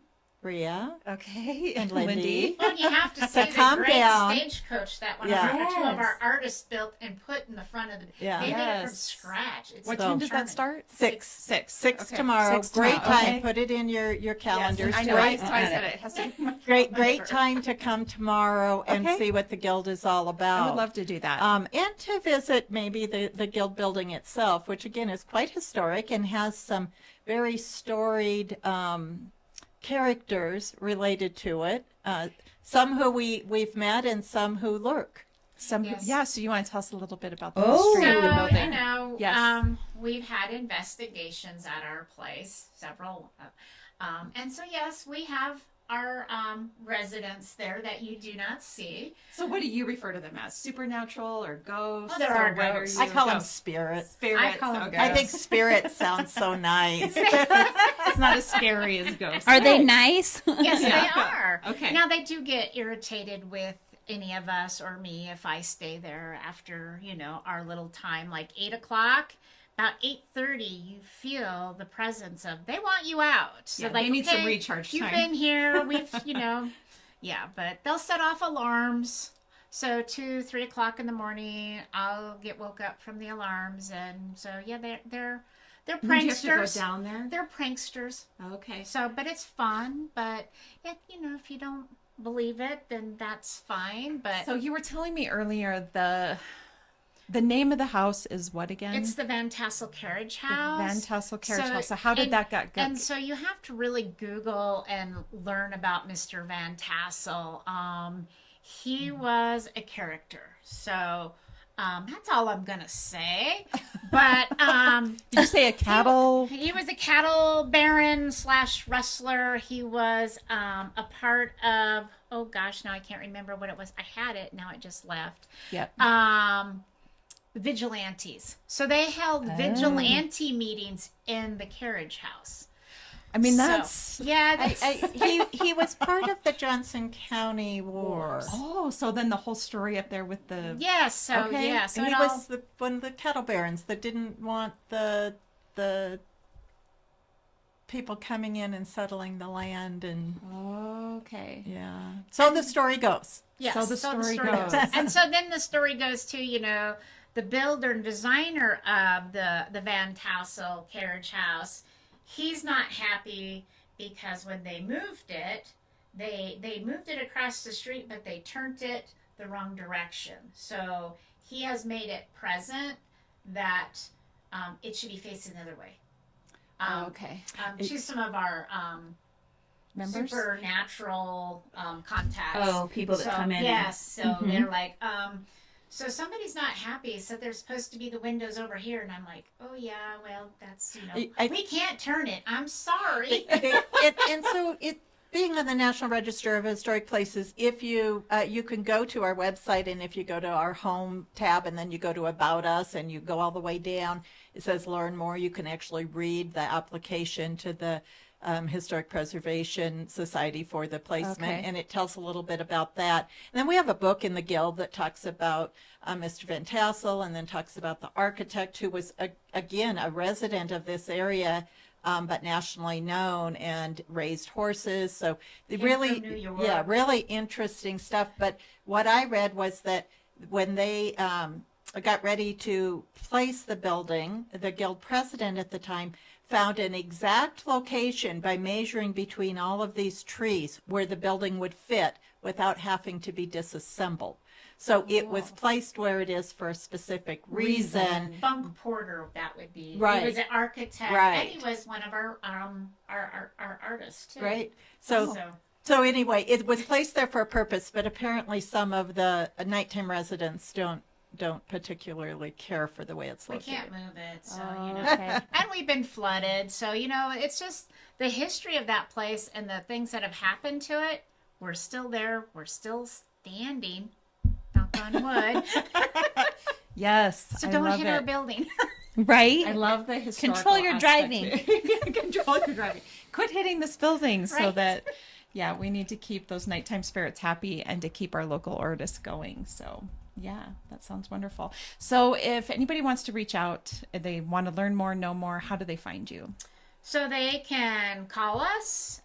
Rhea, Okay. and Lindee. Well, you have to see the calm great down. stagecoach that one Yeah. of our, two of our Yes. artists built and put in the front of the. Yeah. They made it from Yes. scratch. It's What So- time does that charming. start? Six. Six Okay. Tomorrow. 6 Great tomorrow. time. Okay. Put it in your calendars. Yes, I know. Great, I said it. It has to be great time to come tomorrow and Okay. see what the Guild is all about. I would love to do that. And to visit maybe the Guild building itself, which again is quite historic and has some very storied characters related to it. Some who we've met and some who lurk. Yes. Yeah, so you want to tell us a little bit about the Oh. history of the So, building? you know, Yes. we've had investigations at our place, several. And so, yes, we have our residents there that you do not see. So what do you refer to them as? Supernatural or ghosts? Oh, there or are what ghosts. I call them Ghosts. spirits. Spirits. I call 'em okay. I think spirit sounds so nice. it's not as scary as ghosts. Are they nice? Yes, Yeah. they are. Okay. Now, they do get irritated with any of us or me if I stay there after, our little time, like 8 o'clock. About 8:30, you feel the presence of, they want you out. So Yeah, like, they need some okay, recharge you've time. been here, we've, yeah, but they'll set off alarms. So 2, 3 o'clock in the morning, I'll get woke up from the alarms. And so, yeah, they're Do you have to go pranksters. down there? They're pranksters. Okay. So, but it's fun. But if you don't believe it, then that's fine. But So you were telling me earlier the name of the house is what again? it's the Van Tassel Carriage The House. Van Tassel Carriage So- House. So how did and- that get good? And so you have to really Google and learn about Mr. Van Tassel. He was a character. So that's all I'm gonna say. But Did you say a cattle? he was a cattle baron / rustler. He was a part of, oh gosh, now I can't remember what it was. I had it, now it just left. Yep. Vigilantes. So they held vigilante meetings in the carriage house. I mean, So- that's yeah, that's, He was part of the Johnson County War. oh, so then the whole story up there with the yes. So Okay. yeah, so And it he all, was one of the cattle barons that didn't want the people coming in and settling the land, and okay. yeah. So the story goes. yes, so the story goes. And so then the story goes to, the builder and designer of the Van Tassel carriage house. He's not happy because when they moved it, they moved it across the street, but they turned it the wrong direction. So he has made it present that it should be facing the other way. Okay. To some of our Members? supernatural contacts. Oh, people that So, come in. Yes, so they're like, so somebody's not happy, so there's supposed to be the windows over here, and I'm like, oh yeah, well that's we can't turn it. I'm sorry. Being on the National Register of Historic Places, if you can go to our website, and if you go to our home tab and then you go to About Us and you go all the way down, it says learn more. You can actually read the application to the Historic Preservation Society for the placement, Okay. and it tells a little bit about that. And then we have a book in the Guild that talks about Mr. Van Tassel, and then talks about the architect who was, again, a resident of this area, but nationally known, and raised horses. So they really, from New York. yeah, really interesting stuff. But what I read was that when they got ready to place the building, the Guild president at the time found an exact location by measuring between all of these trees where the building would fit without having to be disassembled. So it was placed where it is for a specific reason. Bunk Porter, that would be. Right. He was an architect, Right. and he was one of our artists too. Right? So anyway, it was placed there for a purpose, but apparently some of the nighttime residents don't particularly care for the way it's we located. can't move it, so Okay. and we've been flooded, so it's just the history of that place and the things that have happened to it. We're still there. We're still standing. Knock on wood. Yes. So I don't love hit it. our building. Right? I love the historical Control your aspect driving. to it. Control your driving. Quit hitting this building so Right. that, yeah, we need to keep those nighttime spirits happy and to keep our local artists going. So, yeah, that sounds wonderful. So if anybody wants to reach out, if they want to learn more, know more, how do they find you? So they can call us,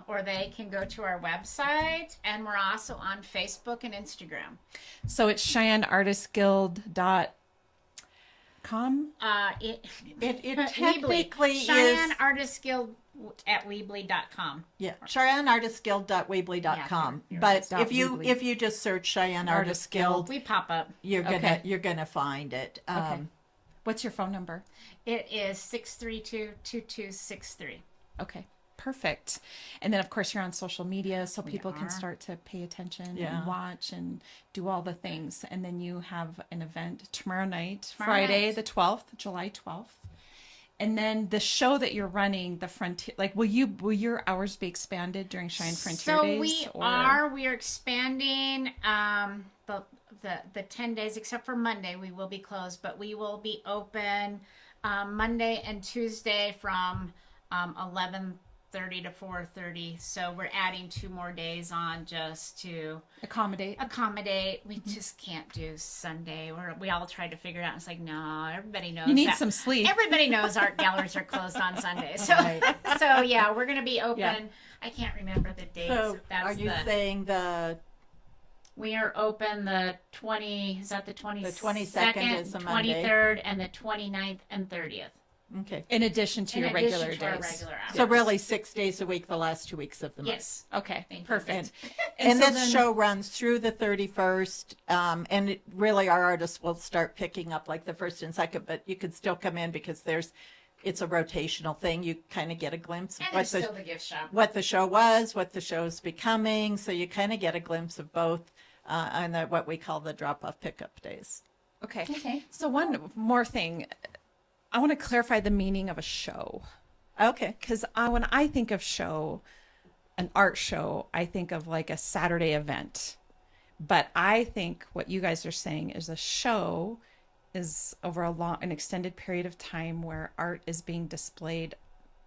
or they can go to our website, and we're also on Facebook and Instagram. So it's CheyenneArtistGuild.com. It Weebly. technically Cheyenne is Artist Guild at Weebly.com. CheyenneArtistGuild.weebly.com. Yeah, you're But right. if you just search Cheyenne Artist Guild, We pop up. you're Okay. gonna find it. Okay. What's your phone number? It is 632-2263. Okay, perfect. And then, of course, you're on social media, so people can are. start to pay attention Yeah. and watch and do all the things. And then you have an event tomorrow night, Tomorrow Friday, night. the 12th, July 12th. And then the show that you're running, the Frontier, like, will your hours be expanded during Cheyenne Frontier So Days? we are expanding the 10 days, except for Monday we will be closed, but we will be open Monday and Tuesday from 11:30 to 4:30. So we're adding 2 more days on just to accommodate. We just can't do Sunday. We all tried to figure it out. It's like, no, everybody knows You need that. some sleep. Everybody knows art galleries are closed on Sunday. So, so yeah, we're going to be open. Yeah. I can't remember the dates. So are you saying We are open the 22nd is a Monday. 23rd, and the 29th and 30th. okay? In addition to In your addition regular to our days. regular hours. So really 6 days a week, the last 2 weeks of the month. Yes. Okay, Thank you. perfect. And so this then- show runs through the 31st, and really our artists will start picking up like the 1st and 2nd, but you can still come in because it's a rotational thing. You kind of get a glimpse of And what there's still the gift shop. what the show was, what the show's becoming, so you kind of get a glimpse of both on what we call the drop-off pickup days. Okay. Okay. So one more thing. I want to clarify the meaning of a show. Okay. Because when I think of show, an art show, I think of like a Saturday event. But I think what you guys are saying is a show is over an extended period of time where art is being displayed,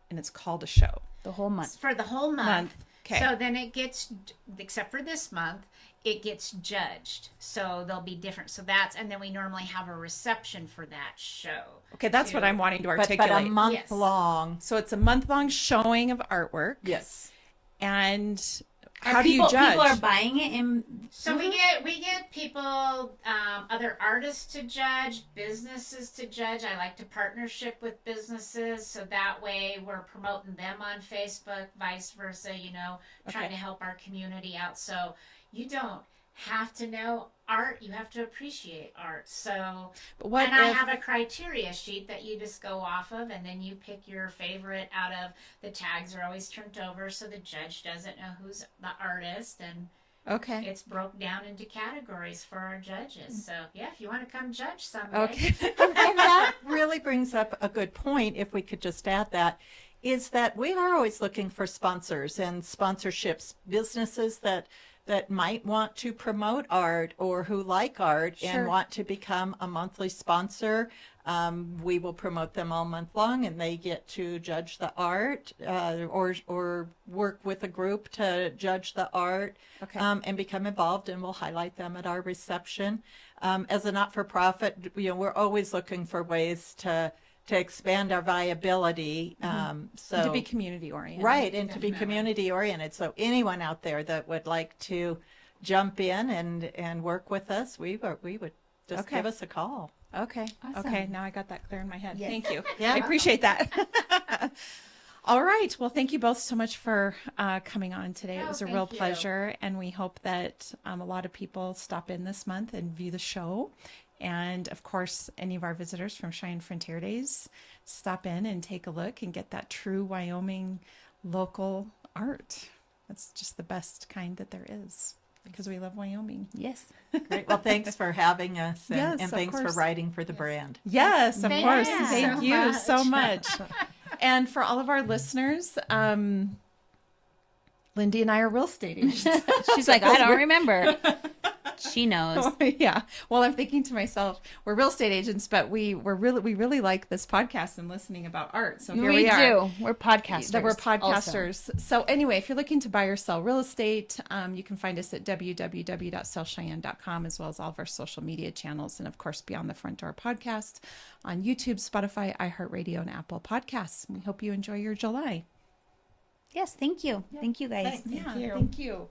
and it's called a show. The whole month. For the whole month. Okay. So then it gets, except for this month, it gets judged. So they'll be different. So and then we normally have a reception for that show. Okay, that's what I'm wanting to But articulate. a month Yes. long. So it's a month-long showing of artwork. Yes. And Are how do you people, judge? People are buying it in. So we get people, other artists to judge, businesses to judge. I like to partnership with businesses, so that way we're promoting them on Facebook, vice versa. Trying to help our community out. So you don't have to know art; you have to appreciate art. So, But what I if- have a criteria sheet that you just go off of, and then you pick your favorite out of the tags. Are always turned over, so the judge doesn't know who's the artist, and Okay. it's broke down into categories for our judges. So yeah, if you want to come judge someday. Okay. And that really brings up a good point, if we could just add that, is that we are always looking for sponsors and sponsorships, businesses that might want to promote art or who like art Sure. and want to become a monthly sponsor. We will promote them all month long, and they get to judge the art or work with a group to judge the art. Okay. And become involved, and we'll highlight them at our reception. As a not-for-profit, we're always looking for ways to expand our viability. So To be community oriented. right, and to be community oriented. So anyone out there that would like to jump in and work with us, we would just Okay. give us a call. Okay. Awesome. Okay. Now I got that clear in my head. Yes. Thank you. Yeah. I appreciate that. All right. Well, thank you both so much for coming on today. It Oh, was a thank real you. pleasure. And we hope that a lot of people stop in this month and view the show. And of course, any of our visitors from Cheyenne Frontier Days, stop in and take a look and get that true Wyoming local art. That's just the best kind that there is, because we love Wyoming. Yes. Great. Well, thanks for having us, Yes, and of thanks for course. writing for the brand. Yes, of Thank course. you Thank so you so much. much. And for all of our listeners, Lindee and I are real estate agents. She's like, I don't remember. She knows. Yeah. Well, I'm thinking to myself, we're real estate agents, but we really like this podcast and listening about art. So here we are. We're podcasters. That we're podcasters. So anyway, if you're looking to buy or sell real estate, you can find us at www.sellcheyenne.com, as well as all of our social media channels. And of course, Beyond the Front Door podcast on YouTube, Spotify, iHeartRadio, and Apple Podcasts. We hope you enjoy your July. Yes, thank you. Yeah. Thank you, guys. Thank you.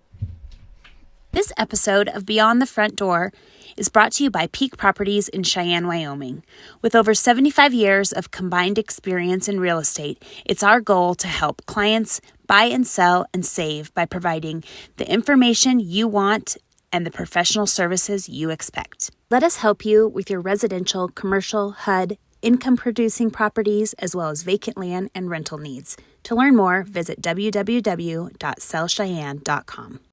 This episode of Beyond the Front Door is brought to you by Peak Properties in Cheyenne, Wyoming. With over 75 years of combined experience in real estate, it's our goal to help clients buy and sell and save by providing the information you want and the professional services you expect. Let us help you with your residential, commercial, HUD, income-producing properties, as well as vacant land and rental needs. To learn more, visit www.sellcheyenne.com.